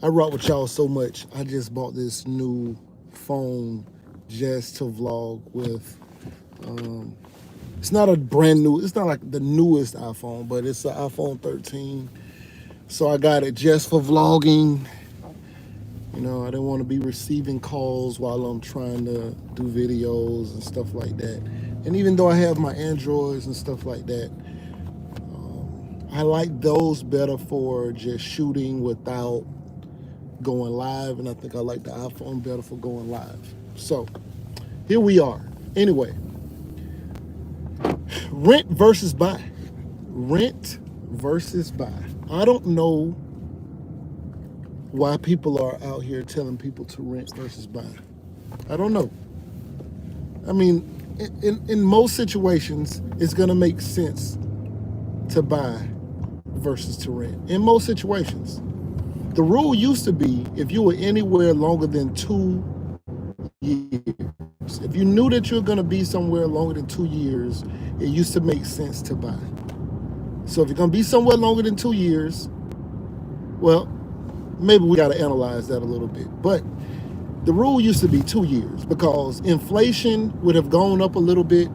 I rock with y'all so much. I just bought this new phone just to vlog with. Um, it's not a brand new. It's not like the newest iPhone, but it's an iPhone 13. So I got it just for vlogging. You know, I didn't want to be receiving calls while I'm trying to do videos and stuff like that. And even though I have my Androids and stuff like that, I like those better for just shooting without going live, and I think I like the iPhone better for going live. So here we are. Anyway, rent versus buy. Rent versus buy. I don't know why people are out here telling people to rent versus buy. I don't know. I mean, in most situations, it's going to make sense to buy versus to rent. In most situations. The rule used to be if you were anywhere longer than 2 years, if you knew that you're going to be somewhere longer than 2 years, it used to make sense to buy. So if you're going to be somewhere longer than 2 years, well, maybe we got to analyze that a little bit. But the rule used to be 2 years because inflation would have gone up a little bit.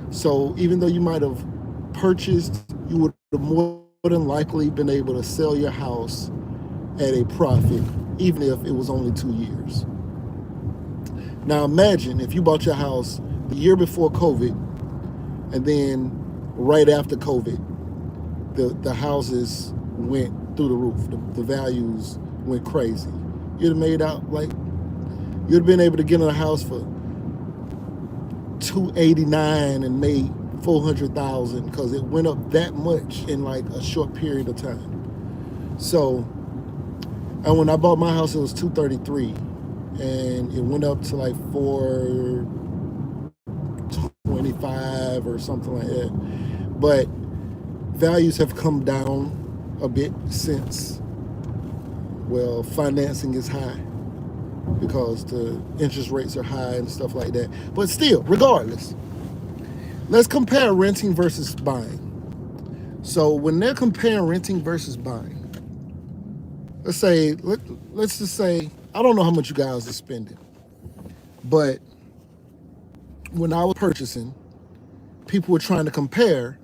So even though you might have purchased, you would have more than likely been able to sell your house at a profit, even if it was only 2 years. Now imagine if you bought your house the year before COVID, and then right after COVID, the houses went through the roof. The values went crazy. You'd have made out like you'd have been able to get in a house for $289 and made $400,000 because it went up that much in like a short period of time. So, and when I bought my house, it was $233, and it went up to like $425 or something like that. But values have come down a bit since. Well, financing is high because the interest rates are high and stuff like that. But still, regardless, let's compare renting versus buying. So when they're comparing renting versus buying, let's just say, I don't know how much you guys are spending, but when I was purchasing, people were trying to compare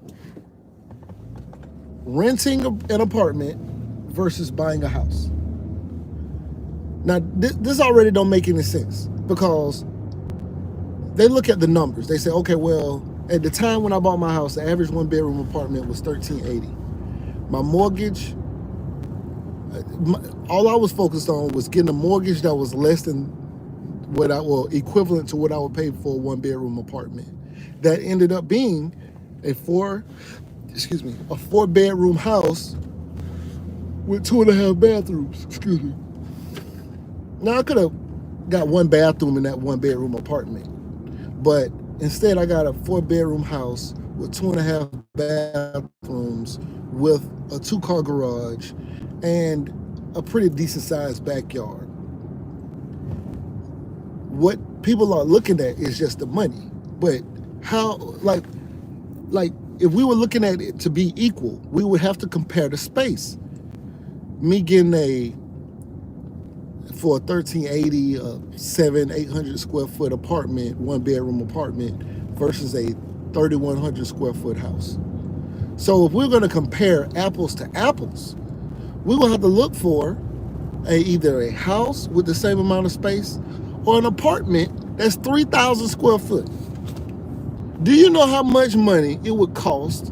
renting an apartment versus buying a house. Now, this already don't make any sense because they look at the numbers. They say, okay, well, at the time when I bought my house, the average one-bedroom apartment was $1,380. My mortgage, all I was focused on was getting a mortgage that was less than equivalent to what I would pay for a one-bedroom apartment. That ended up being a four-bedroom house with 2.5 bathrooms. Excuse me. Now I could have got one bathroom in that one-bedroom apartment, but instead I got a 4-bedroom house with 2.5 bathrooms with a 2-car garage and a pretty decent-sized backyard. What people are looking at is just the money, but how, like if we were looking at it to be equal, we would have to compare the space. Me getting for a 1,380, 800 square foot apartment, 1-bedroom apartment, versus a 3,100 square foot house. So if we're going to compare apples to apples, we will have to look for either a house with the same amount of space or an apartment that's 3,000 square foot. Do you know how much money it would cost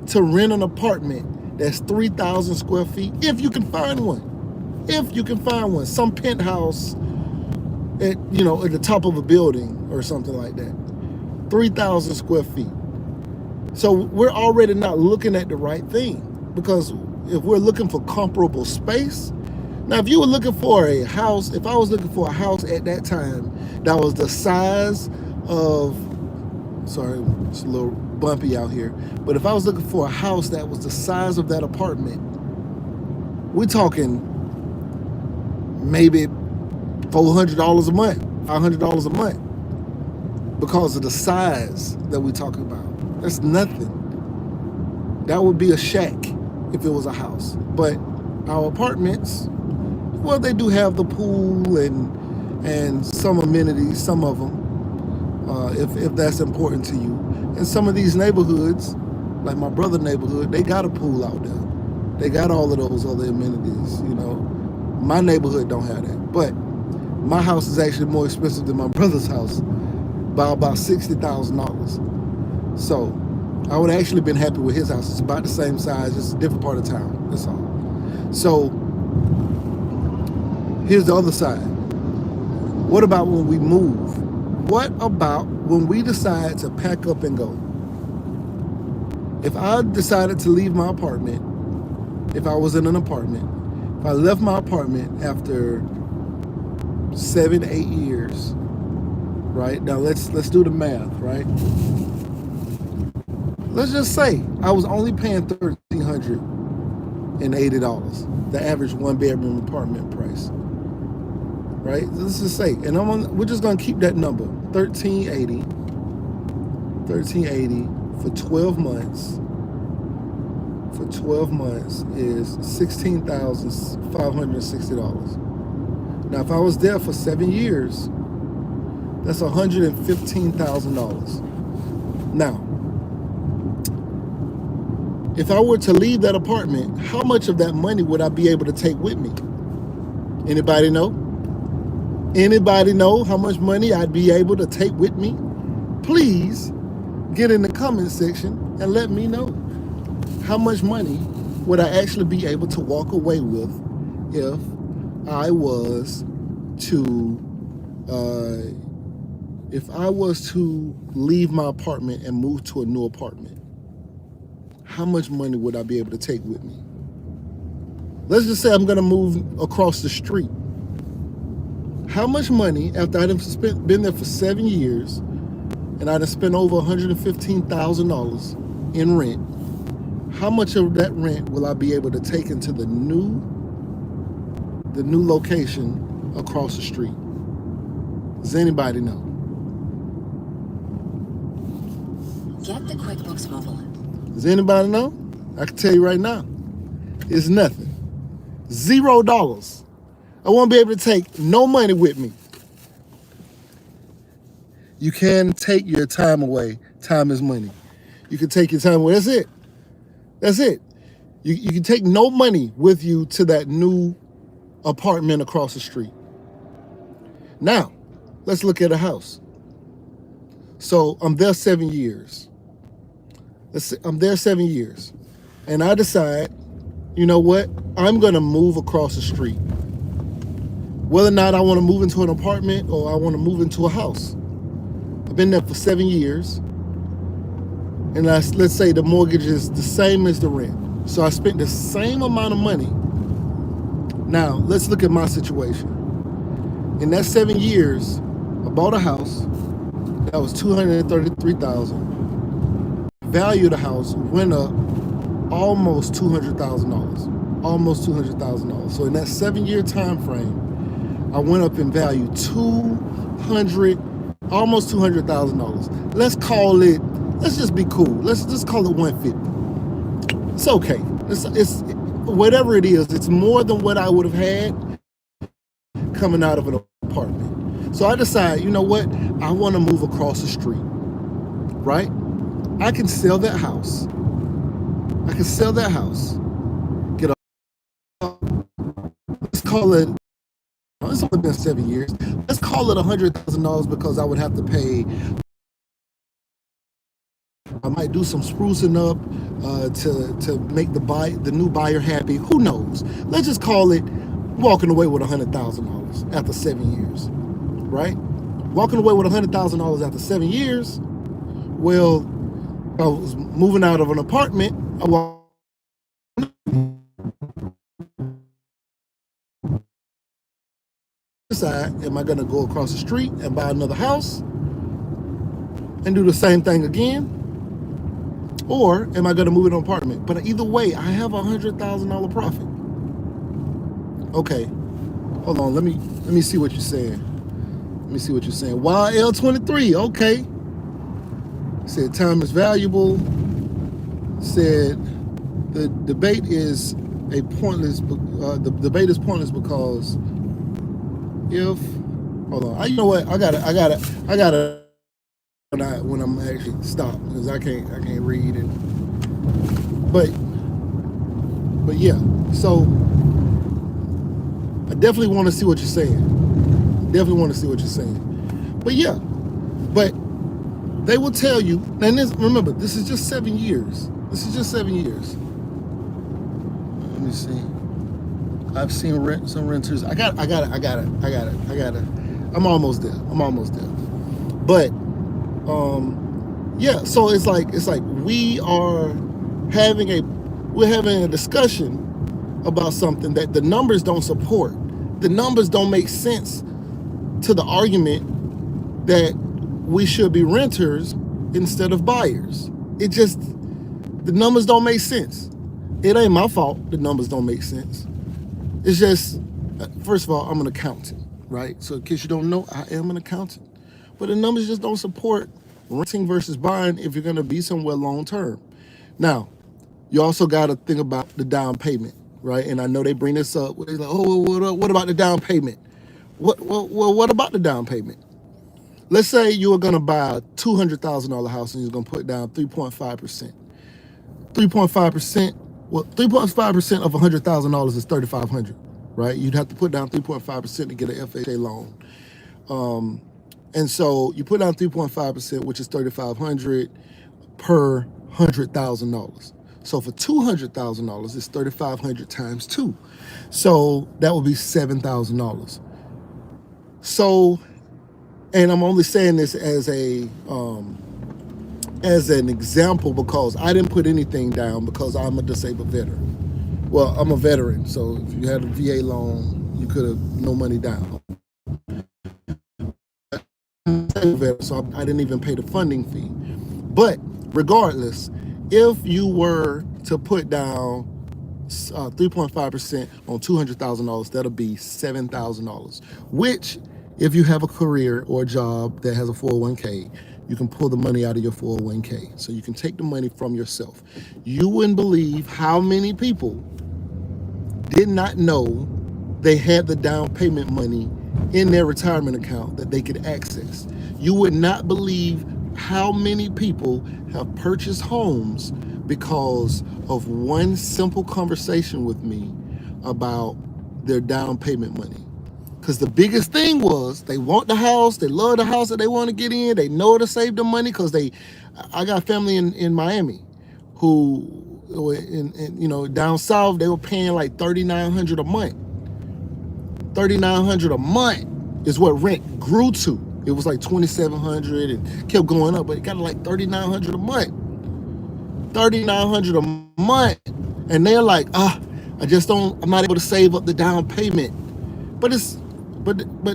to rent an apartment that's 3,000 square feet if you can find one? If you can find one, some penthouse at the top of a building or something like that, 3,000 square feet. So we're already not looking at the right thing, because if we're looking for comparable space, now if you were looking for a house, if I was looking for a house at that time that was the size of, sorry, it's a little bumpy out here, but if I was looking for a house that was the size of that apartment, we're talking maybe $400 a month, $500 a month, because of the size that we're talking about. That's nothing. That would be a shack if it was a house. But our apartments, Well, they do have the pool and some amenities, some of them, if that's important to you. And some of these neighborhoods, like my brother neighborhood, they got a pool out there. They got all of those other amenities, you know. My neighborhood don't have that. But my house is actually more expensive than my brother's house by about $60,000. So I would have actually been happy with his house. It's about the same size, just a different part of town. That's all. So here's the other side. What about when we move? What about when we decide to pack up and go? If I decided to leave my apartment, if I was in an apartment, if I left my apartment after 7, 8 years, right? Now let's do the math, right? Let's just say I was only paying $1,380, the average one-bedroom apartment price, right? Let's just say, and we're just gonna keep that number, $1,380 for 12 months. For 12 months is $16,560. Now, if I was there for 7 years, that's $115,000. Now, if I were to leave that apartment, how much of that money would I be able to take with me? Anybody know? Anybody know how much money I'd be able to take with me? Please get in the comment section and let me know. How much money would I actually be able to walk away with if I was to leave my apartment and move to a new apartment? How much money would I be able to take with me? Let's just say I'm gonna move across the street. How much money, after I'd been there for 7 years and I'd have spent over $115,000 in rent, how much of that rent will I be able to take into the new location across the street? Does anybody know? Get the QuickBooks Mobile. Does anybody know? I can tell you right now, it's nothing. $0. I won't be able to take no money with me. You can take your time away. Time is money. You can take your time away. That's it. That's it. You can take no money with you to that new apartment across the street. Now, let's look at a house. So I'm there 7 years. I'm there 7 years. And I decide, you know what? I'm going to move across the street. Whether or not I want to move into an apartment or I want to move into a house. I've been there for 7 years. And let's say the mortgage is the same as the rent. So I spent the same amount of money. Now, let's look at my situation. In that 7 years, I bought a house that was $233,000. Value of the house went up almost $200,000. Almost $200,000. So in that 7-year time frame, I went up in value almost $200,000. Let's call it, let's just be cool. Let's just call it 150. It's okay. It's whatever it is, it's more than what I would have had coming out of an apartment. So I decide, you know what? I want to move across the street, right? I can sell that house. Get a, let's call it, it's only been 7 years. Let's call it $100,000 because I would have to pay. I might do some sprucing up to make the new buyer happy. Who knows? Let's just call it walking away with $100,000 after 7 years, right? Walking away with $100,000 after 7 years. Well, I was moving out of an apartment. I walked. Decide, am I going to go across the street and buy another house and do the same thing again? Or am I going to move in an apartment? But either way, I have $100,000 profit. Okay, hold on. Let me see what you're saying. Let me see what you're saying. YL23, okay. Said time is valuable. Said the debate is a pointless. The debate is pointless because if hold on, you know what? I gotta when I'm actually stopped because I can't read but yeah. So I definitely want to see what you're saying. Definitely want to see what you're saying. But yeah, but they will tell you. And remember, this is just 7 years. This is just 7 years. Let me see. I've seen some renters. I got it. I'm almost there. But yeah, so it's like we're having a discussion about something that the numbers don't support. The numbers don't make sense to the argument that we should be renters instead of buyers. The numbers don't make sense. It ain't my fault the numbers don't make sense. It's just, first of all, I'm an accountant, right? So in case you don't know, I am an accountant. But the numbers just don't support renting versus buying if you're gonna be somewhere long term. Now, you also gotta think about the down payment, right? And I know they bring this up. They're like, oh, what about the down payment? What about the down payment? Let's say you were gonna buy a $200,000 house and you're gonna put down 3.5%. 3.5%. Well, 3.5% of $100,000 is $3,500, right? You'd have to put down 3.5% to get an FHA loan. And so you put down 3.5%, which is $3,500 per $100,000. So for $200,000, it's $3,500 times 2. So that would be $7,000. So, and I'm only saying this as an example because I didn't put anything down because I'm a disabled veteran. Well, I'm a veteran, so if you had a VA loan, you could have no money down. So I didn't even pay the funding fee. But regardless, if you were to put down 3.5% on $200,000, that'll be $7,000, which if you have a career or a job that has a 401k, you can pull the money out of your 401k. So you can take the money from yourself. You wouldn't believe how many people did not know they had the down payment money in their retirement account that they could access. You would not believe how many people have purchased homes because of one simple conversation with me about their down payment money. Because the biggest thing was they want the house, they love the house that they want to get in, they know to save the money because I got family in Miami who, down south, they were paying like $3,900 a month. $3,900 a month is what rent grew to. It was like $2,700 and kept going up, but it got like $3,900 a month. $3,900 a month, and they're like, I'm not able to save up the down payment. But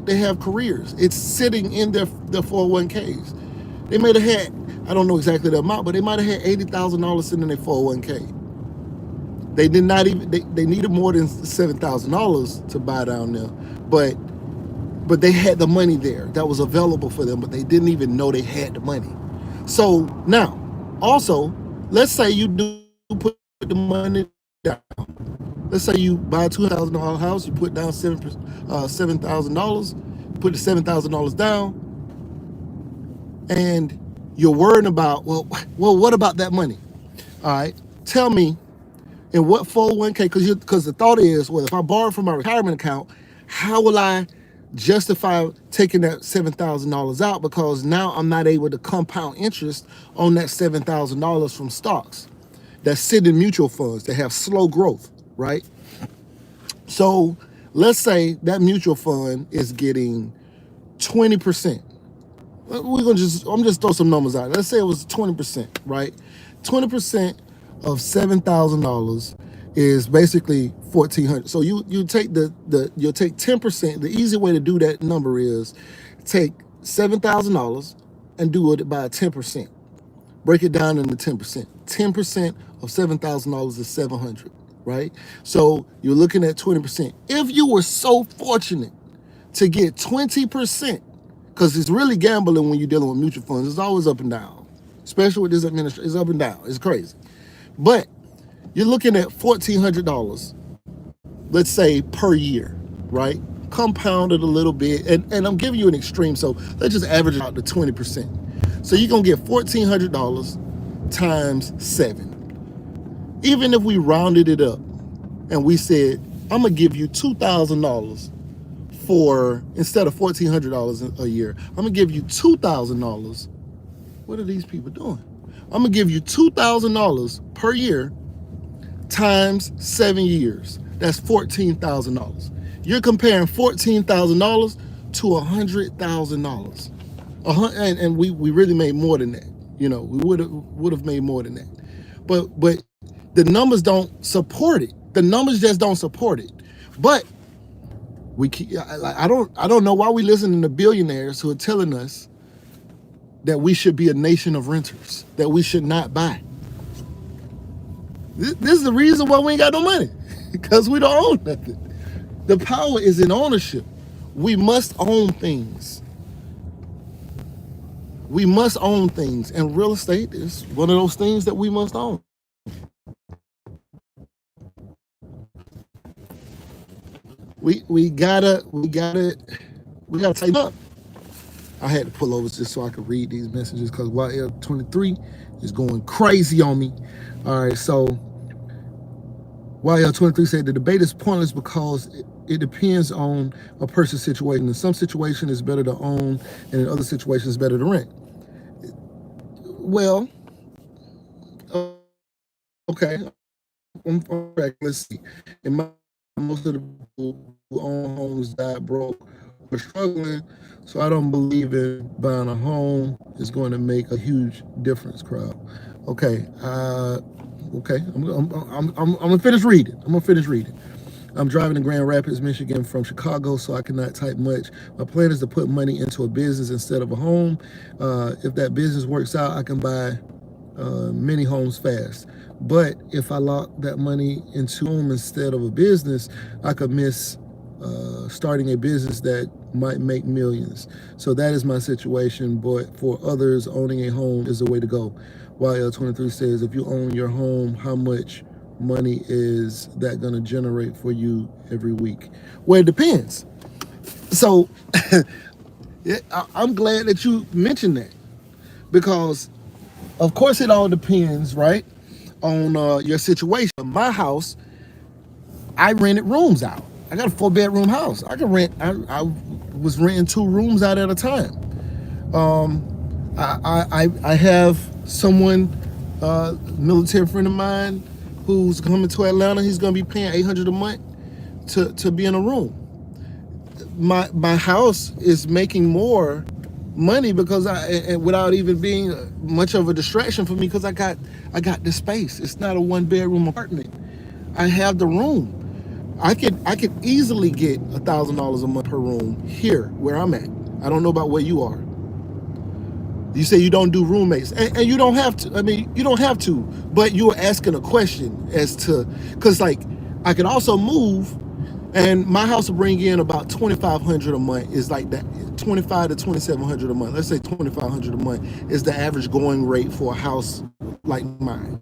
they have careers. It's sitting in their 401ks. They might have had, I don't know exactly the amount, but they might have had $80,000 sitting in their 401k. They did not even, they needed more than $7,000 to buy down there, but they had the money there that was available for them, but they didn't even know they had the money. So now, also, let's say you do put the money down. Let's say you buy a $200,000 house, you put down $7,000, put the $7,000 down, and you're worrying about, well, what about that money? All right, tell me, in what 401k, because the thought is, well, if I borrow from my retirement account, how will I justify taking that $7,000 out? Because now I'm not able to compound interest on that $7,000 from stocks that sit in mutual funds that have slow growth, right? So let's say that mutual fund is getting 20%. I'm just throw some numbers out. Let's say it was 20%, right? 20% of $7,000 is basically $1,400. So you take you'll take 10%. The easy way to do that number is take $7,000 and do it by 10%. Break it down into 10%. 10% of $7,000 is $700, right? So you're looking at 20%. If you were so fortunate to get 20%, because it's really gambling when you're dealing with mutual funds. It's always up and down, especially with this administration. It's up and down. It's crazy. But you're looking at $1,400 let's say per year, right? Compounded a little bit, and I'm giving you an extreme, so let's just average it out to 20%. So you're gonna get $1,400 times 7. Even if we rounded it up and we said, I'm gonna give you $2,000 for, instead of $1,400 a year, I'm gonna give you $2,000. What are these people doing? I'm gonna give you $2,000 per year times 7 years. That's $14,000. You're comparing $14,000 to $100,000. And we really made more than that. You know, we would have made more than that. But the numbers don't support it. The numbers just don't support it. But I don't know why we listening to billionaires who are telling us that we should be a nation of renters, that we should not buy. This is the reason why we ain't got no money, because we don't own nothing. The power is in ownership. We must own things. We must own things, and real estate is one of those things that we must own. We gotta tighten up. I had to pull over just so I could read these messages because YL23 is going crazy on me. All right, so YL23 said the debate is pointless because it depends on a person's situation. In some situations, it's better to own, and in other situations, it's better to rent. Well, okay, let's see. Most of the people who own homes died broke or struggling, so I don't believe in buying a home is going to make a huge difference, crowd. Okay, okay, I'm gonna finish reading. I'm driving to Grand Rapids, Michigan from Chicago, so I cannot type much. My plan is to put money into a business instead of a home. If that business works out, I can buy many homes fast. But if I lock that money into a home instead of a business, I could miss starting a business that might make millions. So that is my situation. But for others, owning a home is the way to go. YL23 says, if you own your home, how much money is that going to generate for you every week? Well, it depends. So I'm glad that you mentioned that, because of course it all depends, right, on your situation. My house, I rented rooms out. I got a 4-bedroom house. I can rent. I was renting 2 rooms out at a time. I have someone, military friend of mine, who's coming to Atlanta. He's going to be paying $800 a month to be in a room. My house is making more money because and without even being much of a distraction for me, because I got the space. It's not a 1-bedroom apartment. I have the room. I could easily get $1,000 a month per room here where I'm at. I don't know about where you are. You say you don't do roommates, and you don't have to. I mean, you don't have to, but you were asking a question as to, because like I could also move, and my house will bring in about $2,500 a month. Is like that, $2,500 to $2,700 a month. Let's say $2,500 a month is the average going rate for a house like mine.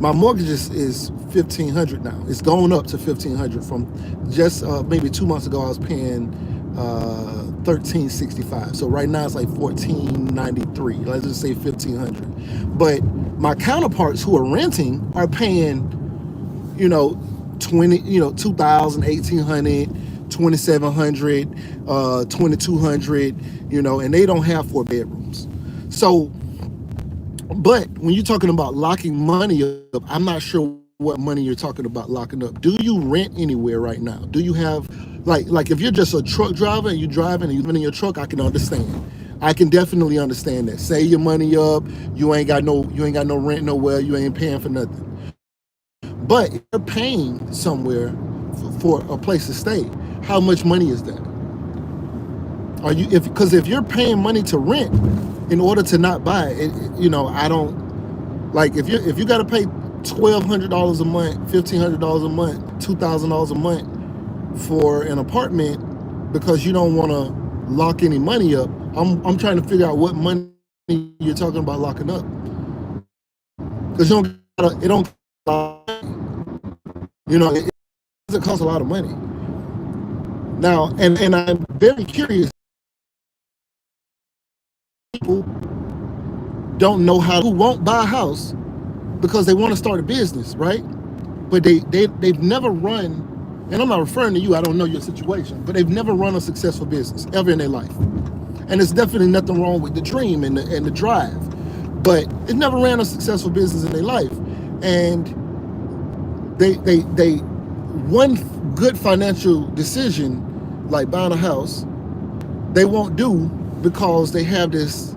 My mortgage is $1,500 now. It's going up to $1,500 from just maybe 2 months ago. I was paying $1,365. So right now it's like $1,493. Let's just say $1,500. But my counterparts who are renting are paying, $2,000, $1,800, $2,700, $2,200, and they don't have 4 bedrooms. So, but when you're talking about locking money up, I'm not sure what money you're talking about locking up. Do you rent anywhere right now? Do you have, like if you're just a truck driver and you're driving and you're living in your truck, I can understand. I can definitely understand that. Save your money up. You ain't got no rent nowhere. You ain't paying for nothing. But if you're paying somewhere for a place to stay, how much money is that? Because if you're paying money to rent in order to not buy it, I don't like, if you got to pay $1,200 a month, $1,500 a month, $2,000 a month for an apartment because you don't want to lock any money up. I'm trying to figure out what money you're talking about locking up, because it don't it costs a lot of money. Now, and I'm very curious. People don't know how, who won't buy a house because they want to start a business, right? But they've never run, and I'm not referring to you, I don't know your situation, but they've never run a successful business ever in their life. And there's definitely nothing wrong with the dream and the drive, but it never ran a successful business in their life. And they one good financial decision like buying a house they won't do because they have this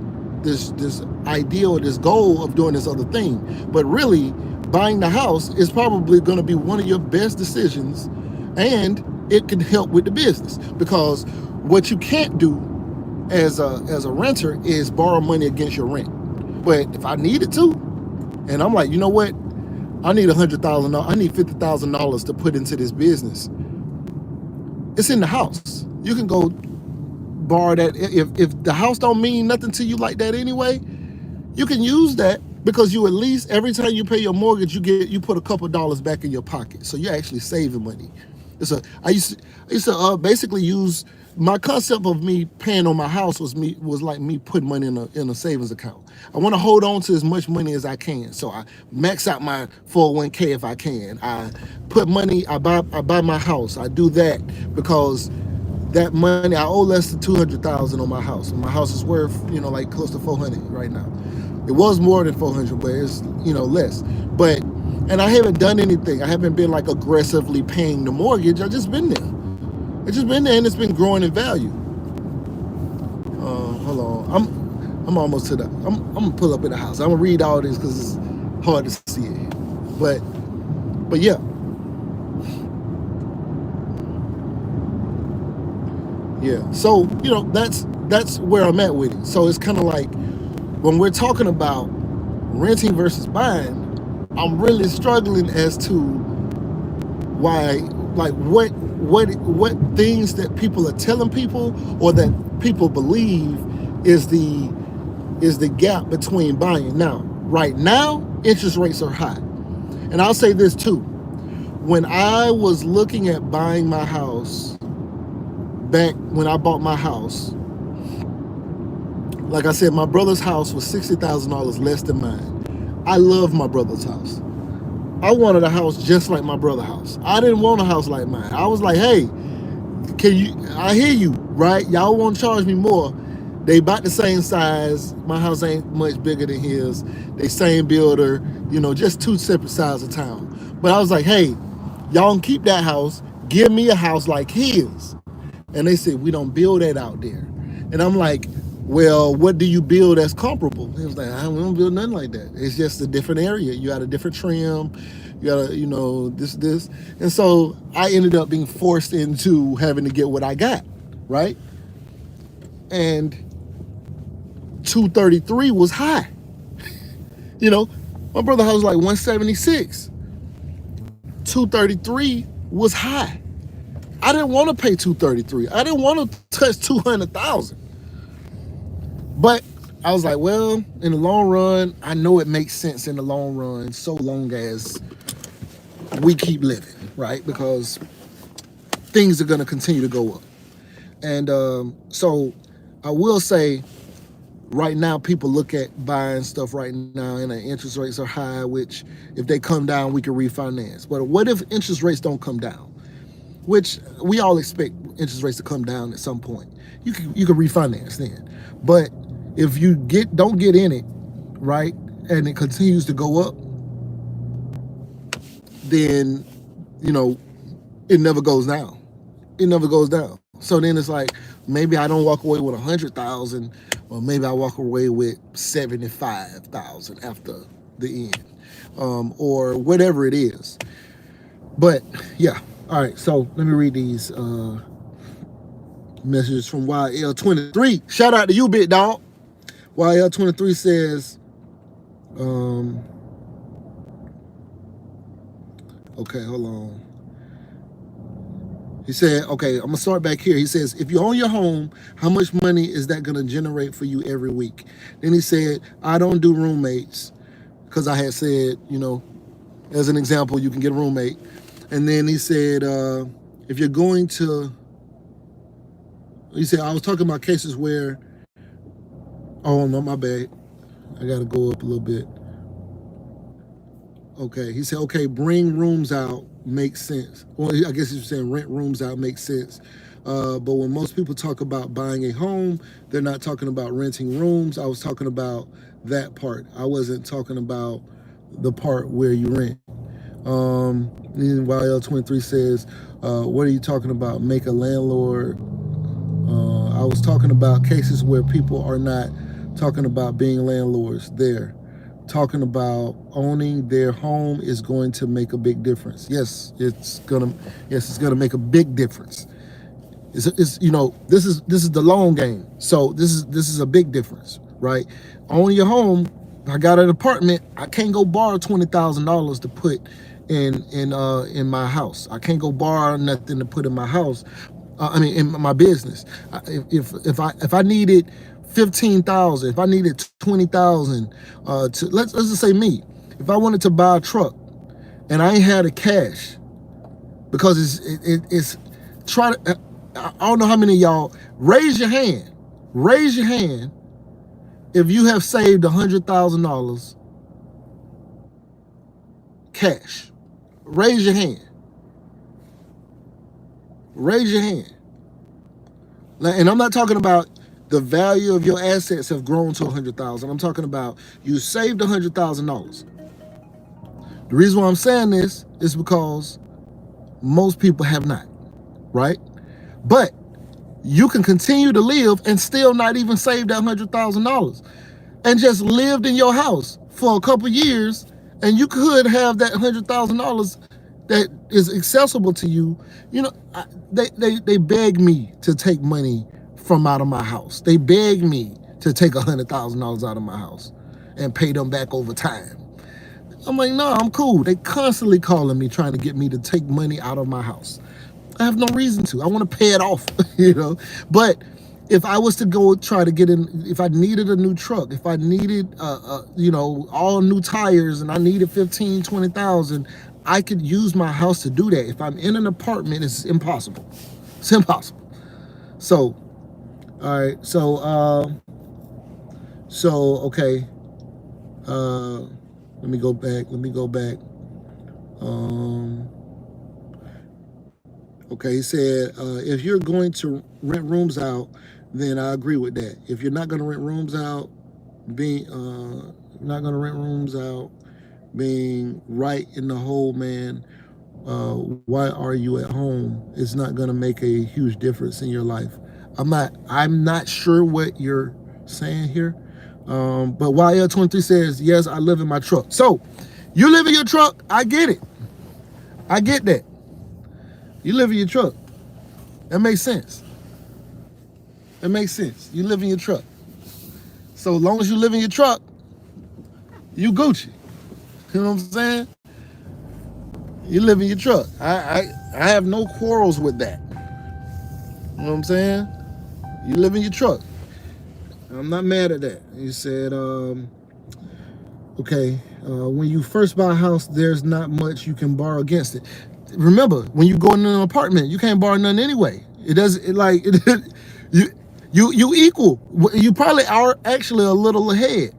ideal or this goal of doing this other thing. But really, buying the house is probably going to be one of your best decisions, and it can help with the business, because what you can't do as a renter is borrow money against your rent. But if I needed to, and I'm like, you know what, I need $100,000, I need $50,000 to put into this business, it's in the house. You can go borrow that. If the house don't mean nothing to you like that anyway, you can use that, because you at least every time you pay your mortgage, you put a couple dollars back in your pocket, so you're actually saving money. I used to basically use my concept of me paying on my house was like me putting money in a savings account. I want to hold on to as much money as I can, so I max out my 401k if I can. I put money. I buy my house. I do that because that money, I owe less than $200,000 on my house. My house is worth, like close to 400 right now. It was more than 400, but it's, less. But, and I haven't done anything. I haven't been like aggressively paying the mortgage. I just been there. It's just been there, and it's been growing in value. Hold on, I'm almost to the. I'm gonna pull up in the house. I'm gonna read all this because it's hard to see it. But yeah. Yeah, so that's where I'm at with it. So it's kind of like when we're talking about renting versus buying, I'm really struggling as to why, like what things that people are telling people or that people believe is the gap between buying. Now, right now, interest rates are high, and I'll say this too. When I was looking at buying my house, back when I bought my house, like I said, my brother's house was $60,000 less than mine. I love my brother's house. I wanted a house just like my brother's house. I didn't want a house like mine. I was like, hey, I hear you, right? Y'all want to charge me more. They about the same size. My house ain't much bigger than his. They same builder, just two separate sides of town. But I was like, hey, y'all can keep that house. Give me a house like his. And they said, we don't build that out there. And I'm like, well, what do you build that's comparable? He was like, we don't build nothing like that. It's just a different area. You got a different trim. You got this. And so I ended up being forced into having to get what I got, right? And 233 was high. My brother's house was like 176. 233 was high. I didn't want to pay 233. I didn't want to touch 200,000. But I was like, well, in the long run, I know it makes sense in the long run, so long as we keep living, right? Because things are going to continue to go up. And so I will say, right now, people look at buying stuff right now, and the interest rates are high, which if they come down, we can refinance. But what if interest rates don't come down? Which we all expect interest rates to come down at some point. You can refinance then. But if you don't get in it, right, and it continues to go up, then it never goes down. It never goes down. So then it's like, maybe I don't walk away with 100,000, or maybe I walk away with 75,000 after the end, or whatever it is. But yeah. All right, so let me read these messages from YL23. Shout out to you, big dog. YL23 says, okay, hold on. He said, okay, I'm gonna start back here. He says, if you own your home, how much money is that gonna generate for you every week? Then he said, I don't do roommates, because I had said, as an example, you can get a roommate. And then he said, if you're going to, he said, I was talking about cases where, oh no, my bad. I got to go up a little bit. Okay, he said, okay, bring rooms out makes sense. Well, I guess he's saying rent rooms out makes sense. But when most people talk about buying a home, they're not talking about renting rooms. I was talking about that part. I wasn't talking about the part where you rent. YL23 says, what are you talking about? Make a landlord. I was talking about cases where people are not talking about being landlords there. Talking about owning their home is going to make a big difference. Yes, it's gonna make a big difference. It's you know, this is the long game. So this is a big difference, right? Own your home. I got an apartment. I can't go borrow $20,000 to put in my house. I can't go borrow nothing to put in my house. In my business. If I needed 15,000, if I needed 20,000, to let's just say me, if I wanted to buy a truck and I ain't had the cash, because it's try to, I don't know how many of y'all raise your hand. Raise your hand if you have saved $100,000 cash. Raise your hand. Raise your hand. And I'm not talking about the value of your assets have grown to 100,000. I'm talking about you saved $100,000. The reason why I'm saying this is because most people have not, right? But you can continue to live and still not even save that $100,000 and just lived in your house for a couple years, and you could have that $100,000 that is accessible to you. You know, they beg me to take money from out of my house. They beg me to take $100,000 out of my house and pay them back over time. I'm like, no, I'm cool. They constantly calling me trying to get me to take money out of my house. I have no reason to. I want to pay it off, you know. But if I was to go try to get in, if I needed a new truck, if I needed, all new tires, and I needed 15, 20,000, I could use my house to do that. If I'm in an apartment, it's impossible. It's impossible. So, all right. Okay. Let me go back. Okay, he said, if you're going to rent rooms out, then I agree with that. If you're not going to rent rooms out, being right in the hole, man, why are you at home? It's not going to make a huge difference in your life. I'm not sure what you're saying here. But YL23 says, yes, I live in my truck. So you live in your truck. I get it. I get that. You live in your truck. That makes sense. That makes sense. You live in your truck. So as long as you live in your truck, you Gucci. You know what I'm saying? You live in your truck. I have no quarrels with that. You know what I'm saying? You live in your truck. I'm not mad at that. He said, okay, when you first buy a house, there's not much you can borrow against it. Remember, when you go in an apartment, you can't borrow nothing anyway. It doesn't you equal. You probably are actually a little ahead.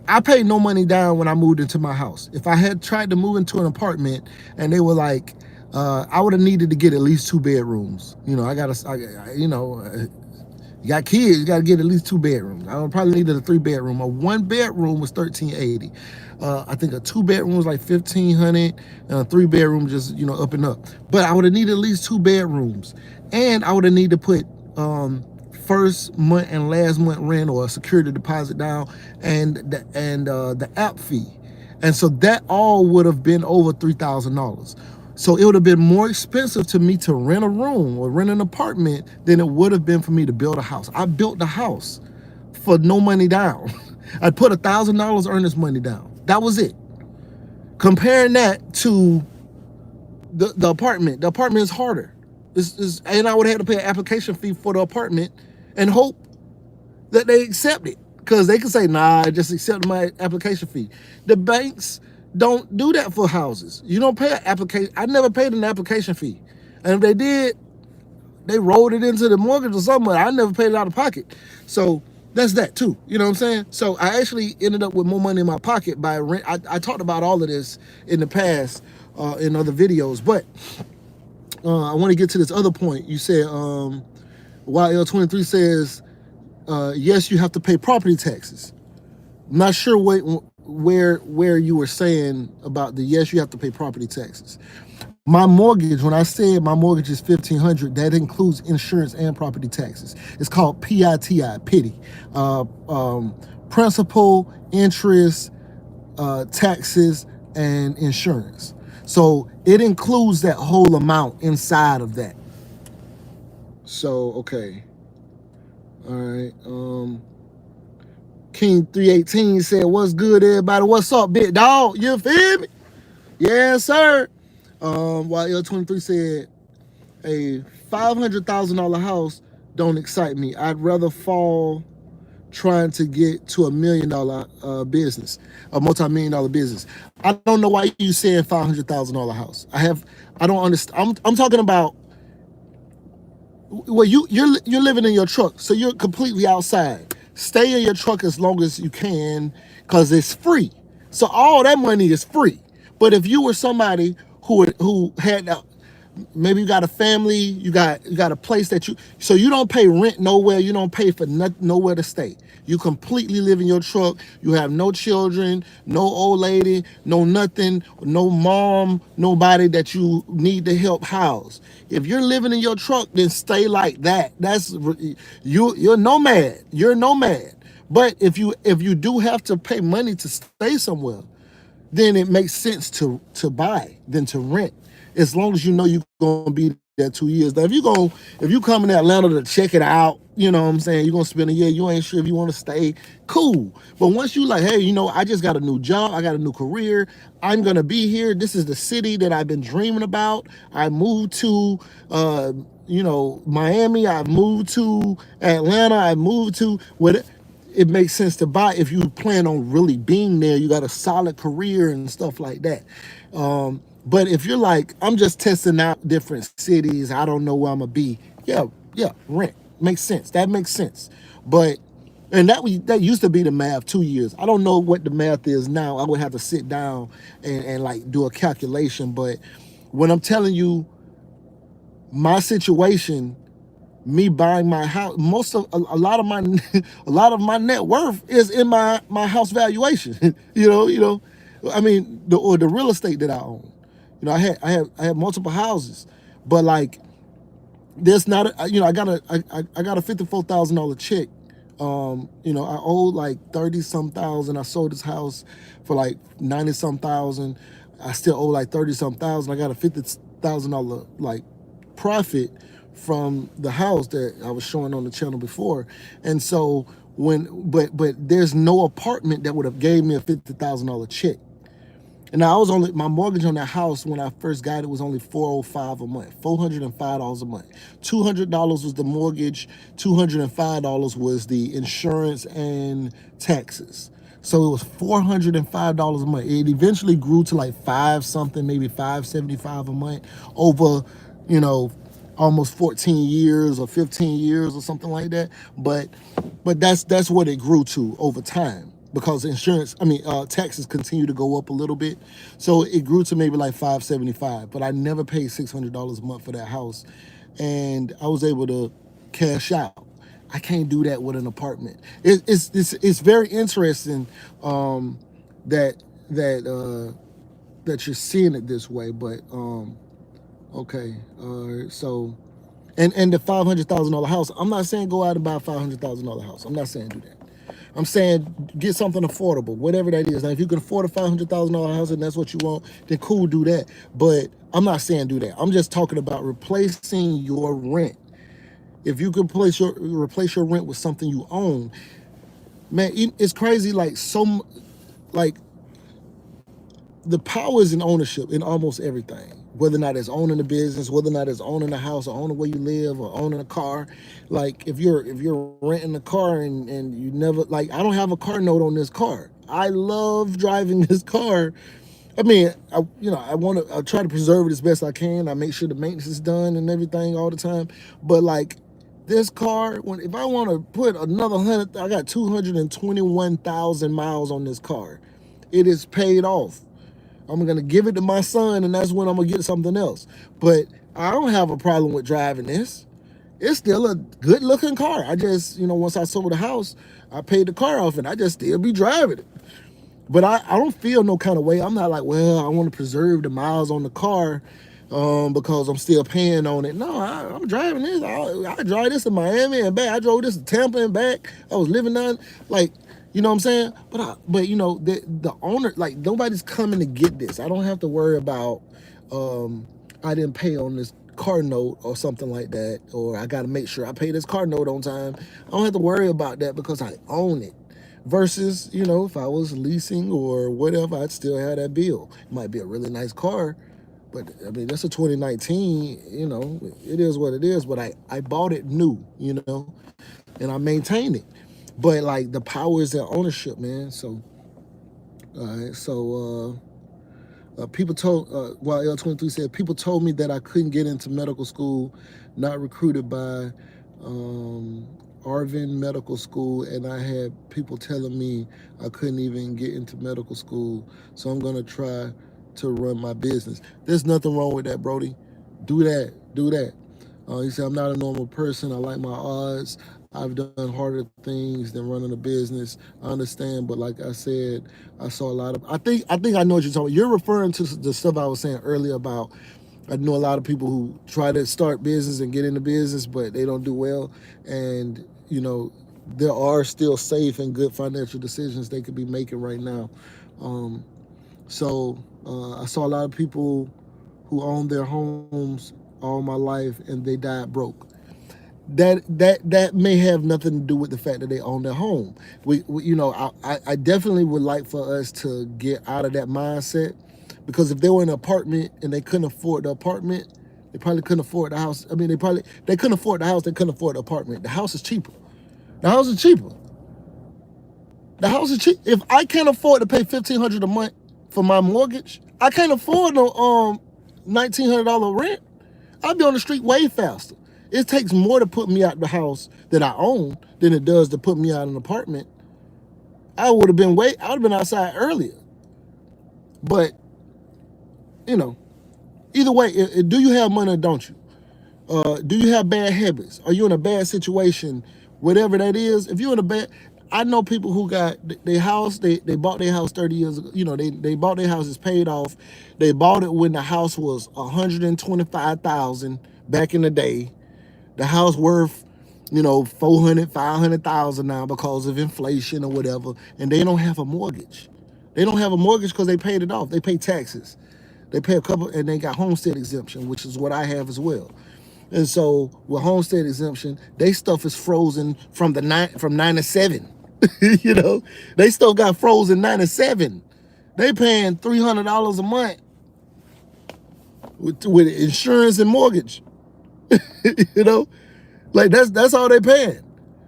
I paid no money down when I moved into my house. If I had tried to move into an apartment and they were like, I would have needed to get at least 2 bedrooms. You know, you got kids, you got to get at least 2 bedrooms. I probably needed a 3-bedroom. A 1-bedroom was $1,380. I think a 2-bedroom was like $1,500, and a 3-bedroom just, up and up. But I would have needed at least 2 bedrooms, and I would have needed to put first month and last month rent or a security deposit down, and the app fee, and so that all would have been over $3,000. So it would have been more expensive to me to rent a room or rent an apartment than it would have been for me to build a house. I built the house for no money down. I put $1,000 earnest money down. That was it. Comparing that to the apartment is harder. And I would have had to pay an application fee for the apartment and hope that they accept it. Because they can say, nah, just accept my application fee. The banks don't do that for houses. You don't pay an application. I never paid an application fee, and if they did, they rolled it into the mortgage or something. I never paid it out of pocket. So that's that too. You know what I'm saying? So I actually ended up with more money in my pocket by rent. I talked about all of this in the past in other videos, but I want to get to this other point. You said YL23 says yes, you have to pay property taxes. I'm not sure where you were saying about the yes, you have to pay property taxes. My mortgage, when I said my mortgage is $1,500, that includes insurance and property taxes. It's called PITI, pity. Principal, interest, taxes, and insurance. So it includes that whole amount inside of that. So, okay. All right. King 318 said, what's good, everybody? What's up, big dog? You feel me? Yes, sir. While L23 said, a $500,000 house don't excite me. I'd rather fall trying to get to $1 million business, a multi-million-dollar business. I don't know why you saying $500,000 house. I don't understand. I'm talking about, well, you're living in your truck, so you're completely outside. Stay in your truck as long as you can, because it's free. So all that money is free. But if you were somebody who had maybe you got a family, you got a place that so you don't pay rent nowhere, you don't pay for nowhere to stay. You completely live in your truck. You have no children, no old lady, no nothing, no mom, nobody that you need to help house. If you're living in your truck, then stay like that. That's you're nomad. You're nomad. But if you do have to pay money to stay somewhere, then it makes sense to buy than to rent, as long as you know you're gonna be there 2 years. Now, if you come in Atlanta to check it out, you know what I'm saying, you're gonna spend a year, you ain't sure if you want to stay, cool. But once you like, hey, I just got a new job, I got a new career, I'm gonna be here. This is the city that I've been dreaming about. I moved to Miami, I moved to Atlanta, I moved to what. It makes sense to buy if you plan on really being there. You got a solid career and stuff like that. But if you're like, I'm just testing out different cities, I don't know where I'm gonna be. Yeah, rent makes sense. That makes sense. But and that used to be the math 2 years. I don't know what the math is now. I would have to sit down and like do a calculation. But when I'm telling you my situation, me buying my house, a lot of my a lot of my net worth is in my house valuation. I mean the real estate that I own. I had multiple houses, but like there's not I got a $54,000 check. I owed like 30 some thousand. I sold this house for like 90 some thousand. I still owe like 30 some thousand. I got a $50,000 like profit from the house that I was showing on the channel before. And so but there's no apartment that would have gave me a $50,000 check. And I was my mortgage on that house when I first got it was only $405 a month, $405 a month. $200 was the mortgage, $205 was the insurance and taxes. So it was $405 a month. It eventually grew to like five something, maybe $575 a month over, almost 14 years or 15 years or something like that. But that's what it grew to over time, because taxes continue to go up a little bit. So it grew to maybe like $575, but I never paid $600 a month for that house. And I was able to cash out. I can't do that with an apartment. It's very interesting that you're seeing it this way, but okay. So and the $500,000 house, I'm not saying go out and buy a $500,000 house. I'm not saying do that. I'm saying get something affordable, whatever that is. Now, if you can afford a $500,000 house and that's what you want, then cool, do that. But I'm not saying do that. I'm just talking about replacing your rent. If you can replace your rent with something you own, man, it's crazy. Like the power is in ownership in almost everything. Whether or not it's owning a business, whether or not it's owning a house, or owning where you live, or owning a car. Like if you're renting a car and you never, like, I don't have a car note on this car. I love driving this car, I mean, I try to preserve it as best I can. I make sure the maintenance is done and everything all the time. But like this car, if I want to put another 100, I got 221,000 miles on this car. It is paid off. I'm gonna give it to my son, and that's when I'm gonna get something else. But I don't have a problem with driving this. It's still a good looking car. I just, once I sold the house, I paid the car off, and I just still be driving it. But I don't feel no kind of way. I'm not like, well, I want to preserve the miles on the car because I'm still paying on it. No, I'm driving this. I drive this to Miami and back. I drove this to Tampa and back. I was living on, like, you know what I'm saying? But the owner, like, nobody's coming to get this. I don't have to worry about I didn't pay on this car note or something like that, or I got to make sure I pay this car note on time. I don't have to worry about that because I own it. Versus, if I was leasing or whatever, I'd still have that bill. It might be a really nice car, but I mean, that's a 2019, it is what it is. But I bought it new, and I maintain it. But like the power is in ownership, man. So, all right. So, people told, while L23 said, people told me that I couldn't get into medical school, not recruited by Arvin Medical School, and I had people telling me I couldn't even get into medical school. So I'm gonna try to run my business. There's nothing wrong with that, Brody. Do that. Do that. He said, I'm not a normal person. I like my odds. I've done harder things than running a business. I understand, but like I said, I saw a lot of. I think I know what you're talking about. You're referring to the stuff I was saying earlier about. I know a lot of people who try to start business and get into business, but they don't do well. And there are still safe and good financial decisions they could be making right now. So I saw a lot of people who owned their homes all my life and they died broke. That may have nothing to do with the fact that they own their home. I definitely would like for us to get out of that mindset, because if they were in an apartment and they couldn't afford the apartment, they probably couldn't afford the house. I mean, they couldn't afford the house, they couldn't afford the apartment. The house is cheaper. The house is cheaper. The house is cheap. If I can't afford to pay $1,500 a month for my mortgage, I can't afford no $1,900 rent. I'll be on the street way faster. It takes more to put me out the house that I own than it does to put me out an apartment. I would have been outside earlier. But, either way, do you have money or don't you? Do you have bad habits? Are you in a bad situation? Whatever that is, if you're in a bad, I know people who got their house, they bought their house 30 years ago. They bought their house, it's paid off. They bought it when the house was $125,000 back in the day. The house worth, 400, 500,000 now because of inflation or whatever, and they don't have a mortgage. They don't have a mortgage because they paid it off. They pay taxes. They pay a couple, and they got homestead exemption, which is what I have as well. And so with homestead exemption, they stuff is frozen from 97. They still got frozen 97. They paying $300 a month with insurance and mortgage. Like that's all they paying,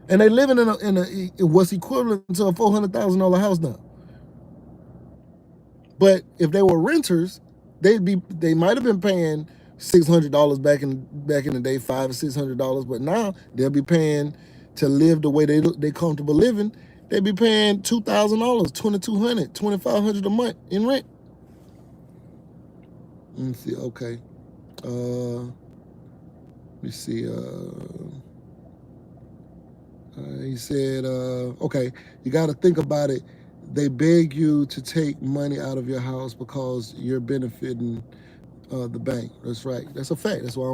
and they living in what's equivalent to a $400,000 house now. But if they were renters, they might have been paying $600 back in the day, $500 or $600. But now they'll be paying to live the way they comfortable living. They'll be paying $2,000, $2,200, $2,500 a month in rent. Let me see. Okay. Let me see. He said, okay, you got to think about it. They beg you to take money out of your house because you're benefiting the bank. That's right. That's a fact. That's why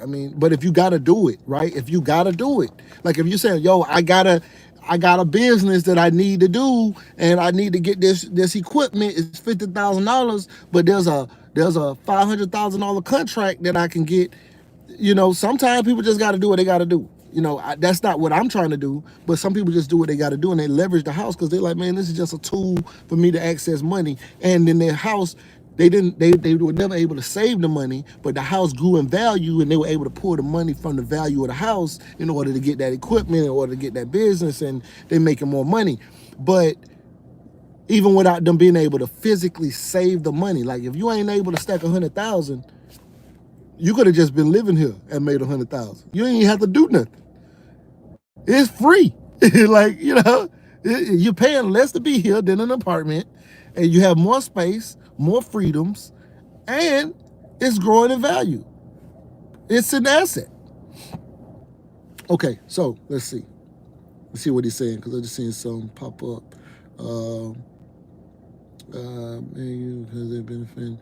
I mean, but if you got to do it, right? If you got to do it, like if you're saying, yo, I got a business that I need to do, and I need to get this equipment. It's $50,000, but there's a $500,000 contract that I can get. Sometimes people just got to do what they got to do. That's not what I'm trying to do, but some people just do what they got to do, and they leverage the house because they're like, man, this is just a tool for me to access money. And in their house, they were never able to save the money, but the house grew in value, and they were able to pull the money from the value of the house in order to get that equipment, in order to get that business, and they're making more money. But even without them being able to physically save the money. Like if you ain't able to stack 100,000, you could have just been living here and made 100,000. You ain't even have to do nothing. It's free. Like, you're paying less to be here than an apartment, and you have more space, more freedoms, and it's growing in value. It's an asset. Okay, so let's see. Let's see what he's saying, because I just seen some pop up. Because they're benefiting.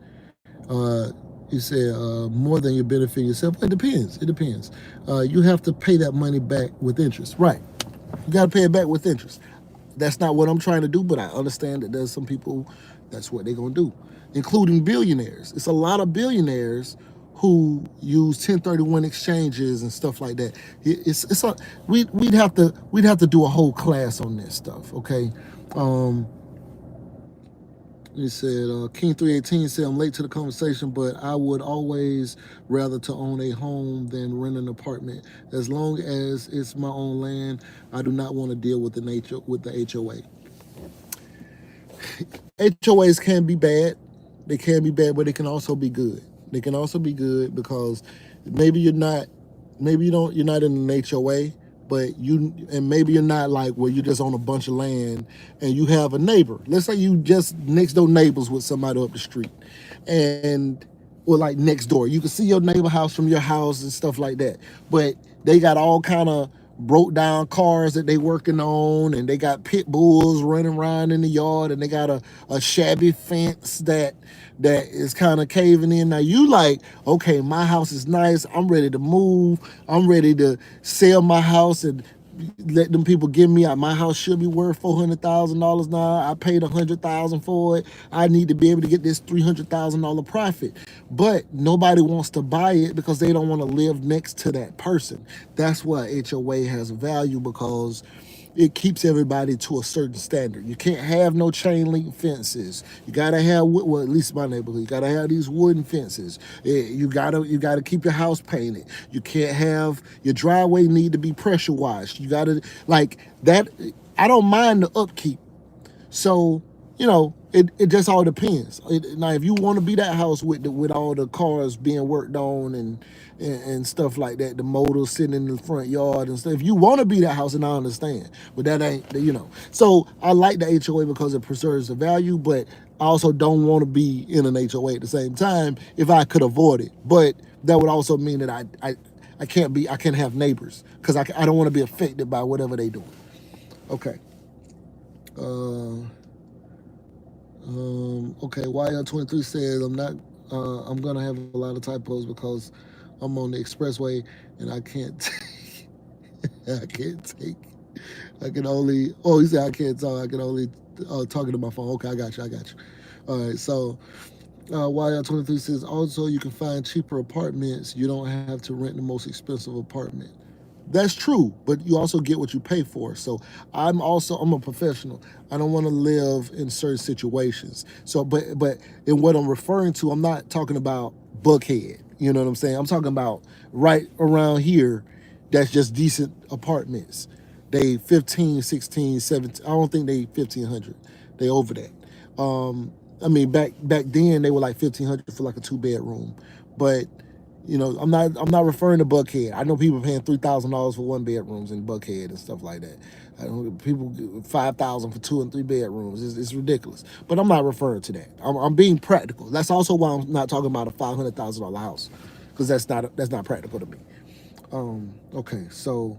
You said more than you're benefiting yourself. It depends. It depends. You have to pay that money back with interest, right? You got to pay it back with interest. That's not what I'm trying to do, but I understand that there's some people that's what they're gonna do, including billionaires. It's a lot of billionaires who use 1031 exchanges and stuff like that. It's a we'd have to do a whole class on this stuff. Okay. Um, he said, King 318 said, I'm late to the conversation, but I would always rather to own a home than rent an apartment. As long as it's my own land, I do not want to deal with the HOA. HOAs can be bad. They can be bad, but they can also be good. They can also be good because maybe you're not in an HOA, and maybe you're not like where you just own a bunch of land and you have a neighbor. Let's say you just next door neighbors with somebody up the street, and or like next door. You can see your neighbor house from your house and stuff like that. But they got all kind of broke down cars that they working on, and they got pit bulls running around in the yard, and they got a shabby fence that is kind of caving in. Now you like, okay, my house is nice. I'm ready to move. I'm ready to sell my house and let them people give me my house should be worth $400,000 now. I paid $100,000 for it. I need to be able to get this $300,000 profit. But nobody wants to buy it because they don't want to live next to that person. That's why HOA has value, because it keeps everybody to a certain standard. You can't have no chain link fences. You gotta have, well, at least my neighborhood, you gotta have these wooden fences. You gotta keep your house painted. You can't have your driveway need to be pressure washed. You gotta like that. I don't mind the upkeep. So, it just all depends. Now, if you want to be that house with all the cars being worked on and stuff like that, the motors sitting in the front yard and stuff. If you want to be that house, and I understand, but that ain't. So I like the HOA because it preserves the value, but I also don't want to be in an HOA at the same time if I could avoid it. But that would also mean that I can't have neighbors because I don't want to be affected by whatever they doing. Okay. Okay, YL23 says I'm gonna have a lot of typos because I'm on the expressway and I can't take, I can't take, I can only, oh, he said I can't talk, I can only talking to my phone. Okay, I got you. All right, so YL23 says also you can find cheaper apartments. You don't have to rent the most expensive apartment. That's true, but you also get what you pay for. So I'm a professional. I don't want to live in certain situations. So but in what I'm referring to, I'm not talking about Buckhead. You know what I'm saying? I'm talking about right around here that's just decent apartments. They 15, 16, 17. I don't think they 1,500. They over that. I mean back then they were like 1,500 for like a 2 bedroom. But I'm not referring to Buckhead. I know people paying $3,000 for 1 bedrooms in Buckhead and stuff like that. I know people $5,000 for 2 and 3 bedrooms. It's ridiculous. But I'm not referring to that. I'm being practical. That's also why I'm not talking about a $500,000 house, because that's not practical to me. Okay, so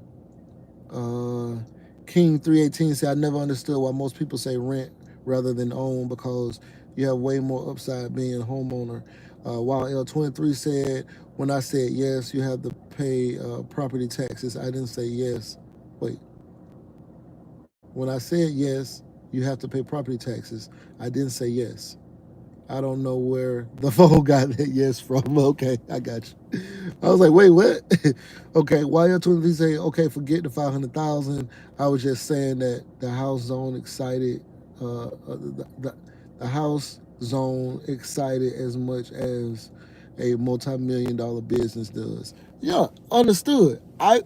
King 318 said, I never understood why most people say rent rather than own, because you have way more upside being a homeowner. While L23 said, when I said yes, you have to pay property taxes. I didn't say yes. Wait. When I said yes, you have to pay property taxes. I didn't say yes. I don't know where the phone got that yes from. Okay, I got you. I was like, wait, what? Okay, why you 23 say, okay, forget the 500,000. I was just saying that the house zone excited, the house zone excited as much as a multi-million-dollar business does. Yeah, understood. I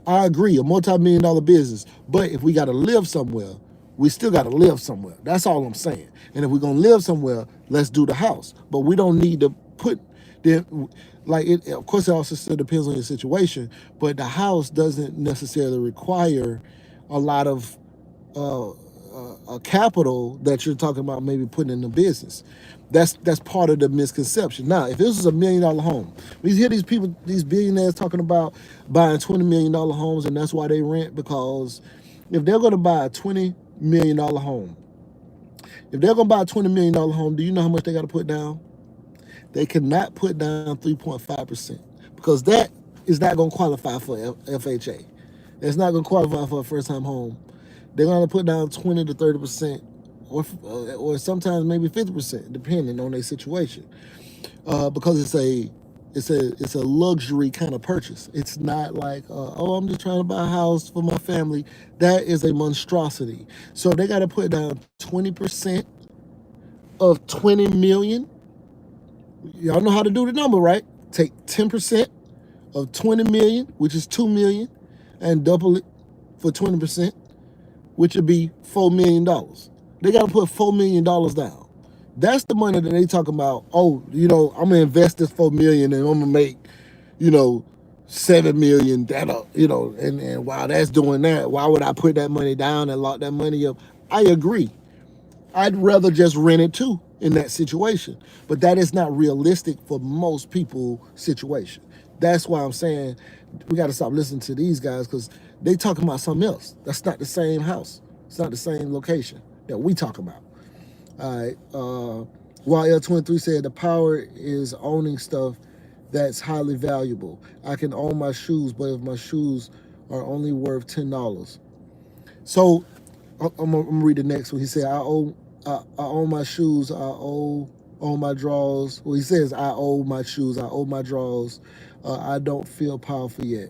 agree, a multi-million-dollar business. But if we got to live somewhere, We still got to live somewhere. That's all I'm saying. And if we're gonna live somewhere, let's do the house. But we don't need to put the like it. Of course, it also still depends on your situation. But the house doesn't necessarily require a lot of a capital that you're talking about maybe putting in the business. That's part of the misconception. Now, if this is $1 million home, we hear these people, these billionaires talking about buying $20 million homes, and that's why they rent. Because if they're going to buy a $20 million home, if they're going to buy a $20 million home, do you know how much they got to put down? They cannot put down 3.5% because that is not going to qualify for FHA. It's not going to qualify for a first-time home. They're going to put down 20 to 30%, or sometimes maybe 50%, depending on their situation, because it's a luxury kind of purchase. It's not like oh, I'm just trying to buy a house for my family. That is a monstrosity. So they got to put down 20% of 20 million. Y'all know how to do the number, right? Take 10% of 20 million, which is 2 million, and double it for 20%, which would be $4 million. They got to put $4 million down. That's the money that they talking about. Oh, I'm gonna invest this $4 million and I'm gonna make, 7 million. That, and while that's doing that, why would I put that money down and lock that money up? I agree. I'd rather just rent it too in that situation. But that is not realistic for most people's situation. That's why I'm saying we got to stop listening to these guys, because they talking about something else. That's not the same house. It's not the same location that we talk about. All right. YL23 said the power is owning stuff that's highly valuable. I can own my shoes, but if my shoes are only worth $10. So I'm gonna read the next one. He said, I own my shoes. I own my drawers. Well, he says, I owe my shoes. I owe my drawers. I don't feel powerful yet.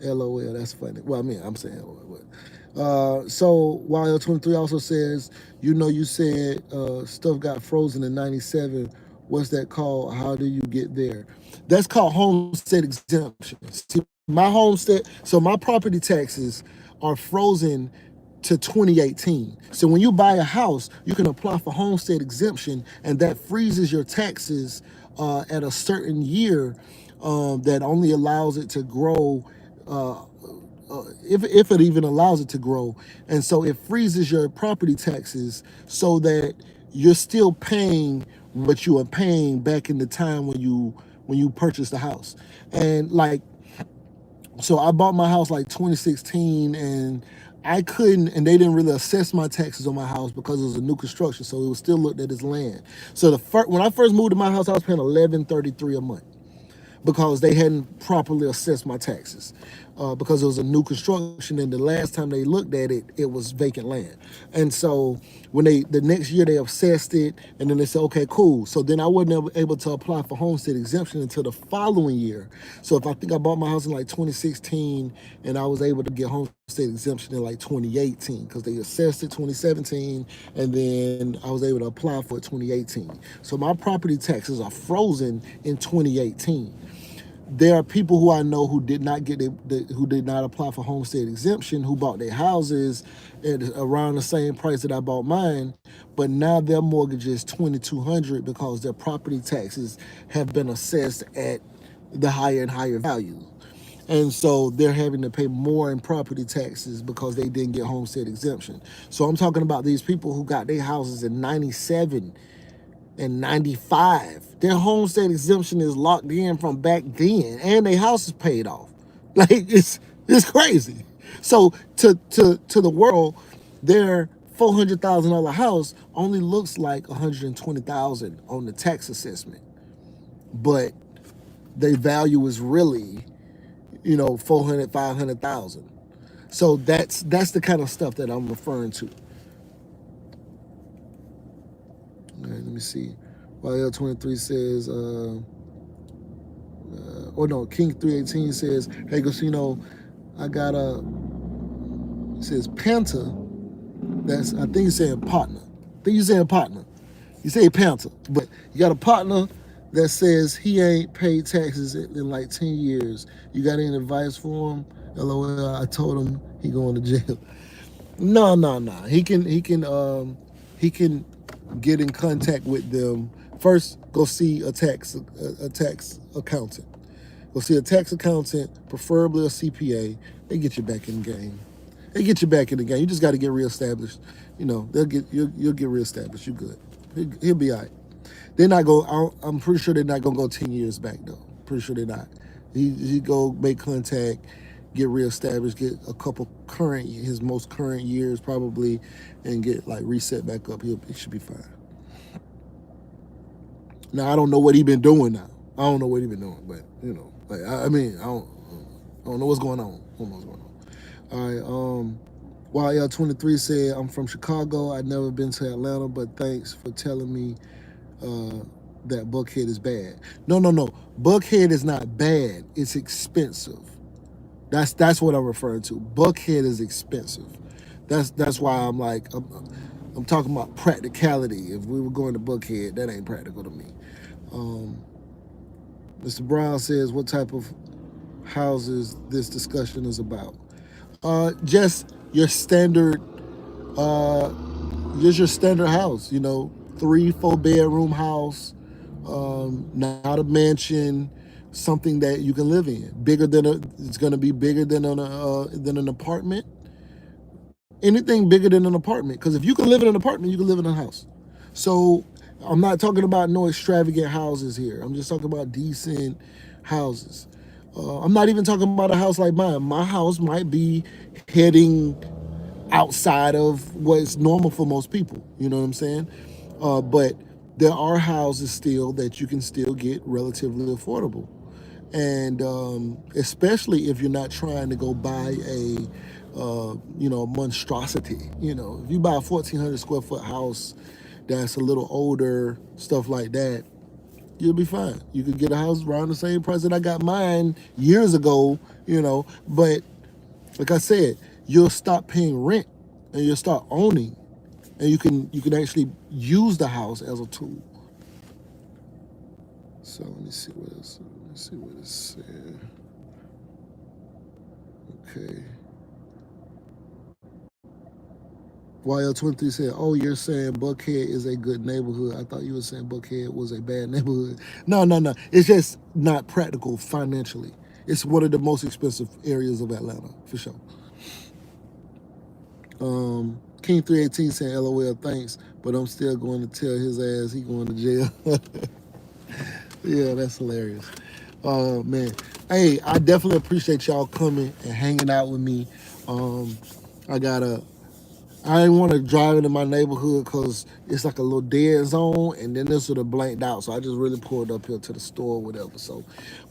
LOL. That's funny. Well, I mean, I'm saying LOL. So YL23 also says, you said stuff got frozen in 97. What's that called? How do you get there? That's called homestead exemption. See, my homestead, so my property taxes are frozen to 2018. So when you buy a house, you can apply for homestead exemption, and that freezes your taxes at a certain year, that only allows it to grow, if it even allows it to grow. And so it freezes your property taxes so that you're still paying what you were paying back in the time when you purchased the house. And like, so I bought my house like 2016, and I couldn't, and they didn't really assess my taxes on my house because it was a new construction, so it was still looked at as land. So when I first moved to my house, I was paying $11.33 a month because they hadn't properly assessed my taxes, because it was a new construction, and the last time they looked at it, it was vacant land. And so when the next year they assessed it, and then they said, okay, cool. So then I wasn't able to apply for homestead exemption until the following year. So if I think I bought my house in like 2016, and I was able to get homestead exemption in like 2018, because they assessed it 2017, and then I was able to apply for it 2018. So my property taxes are frozen in 2018. There are people who I know who did not who did not apply for homestead exemption, who bought their houses at around the same price that I bought mine, but now their mortgage is $2,200 because their property taxes have been assessed at the higher and higher value. And so they're having to pay more in property taxes because they didn't get homestead exemption. So I'm talking about these people who got their houses in 97 and 95. Their homestead exemption is locked in from back then, and their house is paid off. Like, it's crazy. So to the world, their $400,000 house only looks like $120,000 on the tax assessment, but their value is really, 400, 500,000. So that's the kind of stuff that I'm referring to. All right, let me see. YL23 says, King 318 says, hey, Gosino, I got it says Panther. I think he's saying partner. You say Panther, but you got a partner that says he ain't paid taxes in like 10 years. You got any advice for him? LOL, I told him he going to jail. No, no, no. He can get in contact with them. First, go see a tax accountant. Go see a tax accountant, preferably a CPA. They get you back in the game. They get you back in the game. You just got to get reestablished. You'll get reestablished. You good. He'll be all right. They're not go. I'm pretty sure they're not gonna go 10 years back though. Pretty sure they're not. He go make contact, get reestablished, get a couple his most current years probably, and get like reset back up. He should be fine. Now I don't know what he been doing now. I don't know what he been doing, but like I mean I don't know what's going on. I don't know what's going on. All right. YL23 said, I'm from Chicago. I've never been to Atlanta, but thanks for telling me uh, that Buckhead is bad. No, no, no. Buckhead is not bad. It's expensive. That's what I'm referring to. Buckhead is expensive. That's why I'm talking about practicality. If we were going to Buckhead, that ain't practical to me. Um, Mr. Brown says, what type of houses this discussion is about? Just your standard, uh, just your standard house. 3, 4 bedroom house, not a mansion, something that you can live in. It's going to be bigger than an apartment. Anything bigger than an apartment, because if you can live in an apartment, you can live in a house. So I'm not talking about no extravagant houses here. I'm just talking about decent houses. I'm not even talking about a house like mine. My house might be heading outside of what's normal for most people. You know what I'm saying? But there are houses still that you can still get relatively affordable, and especially if you're not trying to go buy a monstrosity. If you buy a 1,400 square foot house that's a little older, stuff like that, you'll be fine. You could get a house around the same price that I got mine years ago. But like I said, you'll stop paying rent and you'll start owning, and you can actually use the house as a tool. So let me see what else. Let me see what it said. Okay. YL23 said, "Oh, you're saying Buckhead is a good neighborhood. I thought you were saying Buckhead was a bad neighborhood." No, no, no. It's just not practical financially. It's one of the most expensive areas of Atlanta, for sure. King 318 saying, "LOL, thanks, but I'm still going to tell his ass he going to jail." Yeah, that's hilarious. Man, hey, I definitely appreciate y'all coming and hanging out with me. Um, I gotta I didn't want to drive into my neighborhood because it's like a little dead zone, and then this would have blanked out. So I just really pulled up here to the store or whatever. So,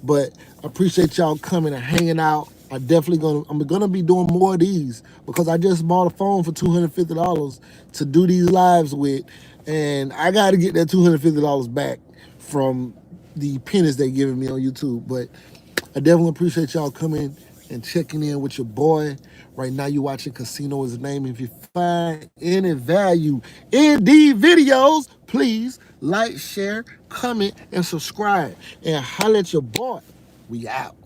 but I appreciate y'all coming and hanging out. I'm gonna be doing more of these because I just bought a phone for $250 to do these lives with, and I got to get that $250 back from the pennies they giving me on YouTube. But I definitely appreciate y'all coming and checking in with your boy. Right now, you're watching Casino is the Name. If you find any value in these videos, please like, share, comment, and subscribe. And holla at your boy. We out.